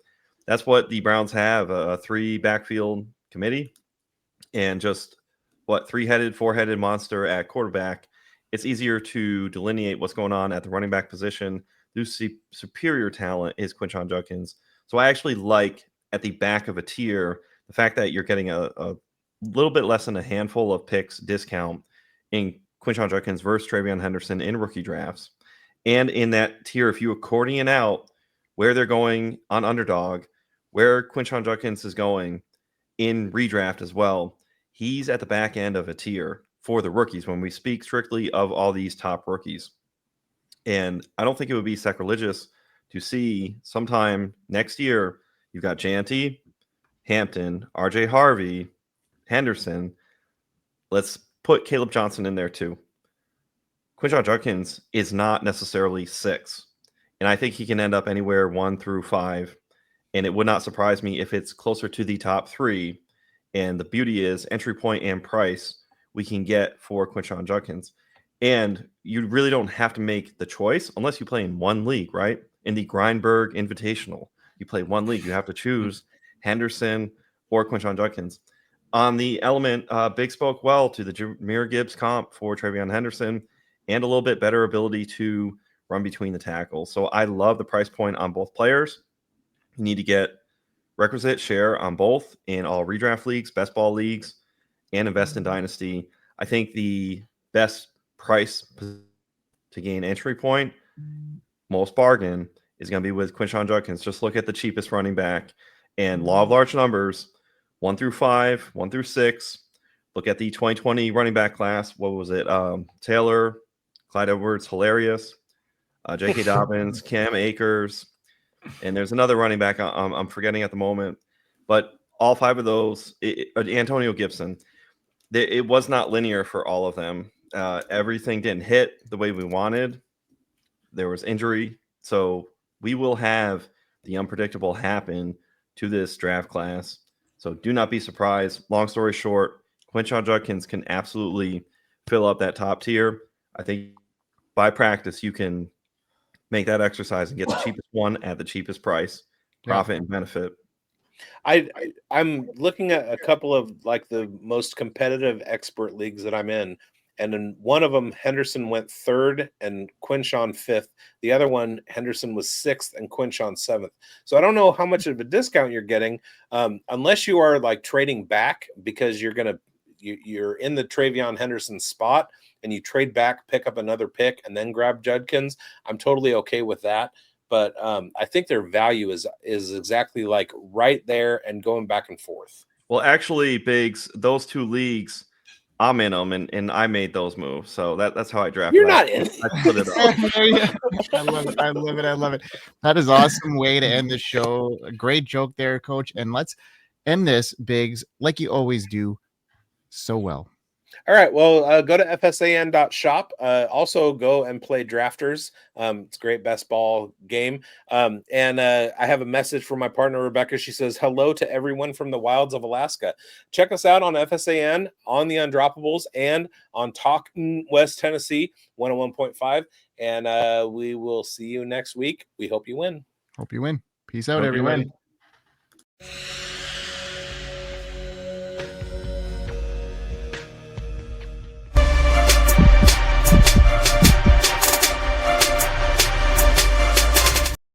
That's what the Browns have, a 3 backfield committee. And just, 3-headed, 4-headed monster at quarterback. It's easier to delineate what's going on at the running back position. Who's superior talent is Quinshon Judkins. So I actually like at the back of a tier the fact that you're getting a little bit less than a handful of picks discount in Quinshon Judkins versus TreVeyon Henderson in rookie drafts. And in that tier, if you accordion out where they're going on underdog, where Quinshon Judkins is going in redraft as well, he's at the back end of a tier for the rookies when we speak strictly of all these top rookies. And I don't think it would be sacrilegious to see sometime next year, you've got Jeanty, Hampton, RJ Harvey, Henderson. Let's put Caleb Johnson in there too. Quinshon Judkins is not necessarily 6. And I think he can end up anywhere 1 through 5. And it would not surprise me if it's closer to the top 3. And the beauty is entry point and price we can get for Quinshon Judkins. And you really don't have to make the choice unless you play in one league, right? In the Grindberg Invitational, you play one league. You have to choose Henderson or Quinshon Judkins. On the element, Big spoke well to the Jahmyr Gibbs comp for TreVeyon Henderson and a little bit better ability to run between the tackles. So I love the price point on both players. You need to get requisite share on both in all redraft leagues, best ball leagues, and invest in Dynasty. I think the best price to gain entry point, most bargain, is going to be with Quinshon Judkins. Just look at the cheapest running back and law of large numbers, 1 through 5, 1 through 6. Look at the 2020 running back class. What was it? Taylor, Clyde Edwards, hilarious. J.K. Dobbins, Cam Akers, and there's another running back I'm forgetting at the moment. But all 5 of those, Antonio Gibson, it was not linear for all of them. Everything didn't hit the way we wanted. There was injury. So we will have the unpredictable happen to this draft class. So do not be surprised. Long story short, Quinshon Judkins can absolutely fill up that top tier. I think by practice, you can make that exercise and get the cheapest one at the cheapest price, profit and benefit. I'm looking at a couple of like the most competitive expert leagues that I'm in. And in one of them, Henderson went 3rd and Quinshon 5th. The other one, Henderson was 6th and Quinshon 7th. So I don't know how much of a discount you're getting, unless you are like trading back because you're in the TreVeyon Henderson spot and you trade back, pick up another pick, and then grab Judkins. I'm totally okay with that. But I think their value is exactly like right there and going back and forth. Well, actually, Biggs, those 2 leagues, I'm in them, and I made those moves. So that's how I drafted. You're not in. I put it up. I love it. I love it. I love it. That is an awesome way to end the show. A great joke there, Coach. And let's end this, Biggs, like you always do so well. All right. Well, go to fsan.shop. Also go and play Drafters. It's a great best ball game. And I have a message from my partner, Rebecca. She says, hello to everyone from the wilds of Alaska. Check us out on FSAN, on the Undroppables, and on Talkin' West Tennessee 101.5. And we will see you next week. We hope you win. Hope you win. Peace out, everyone.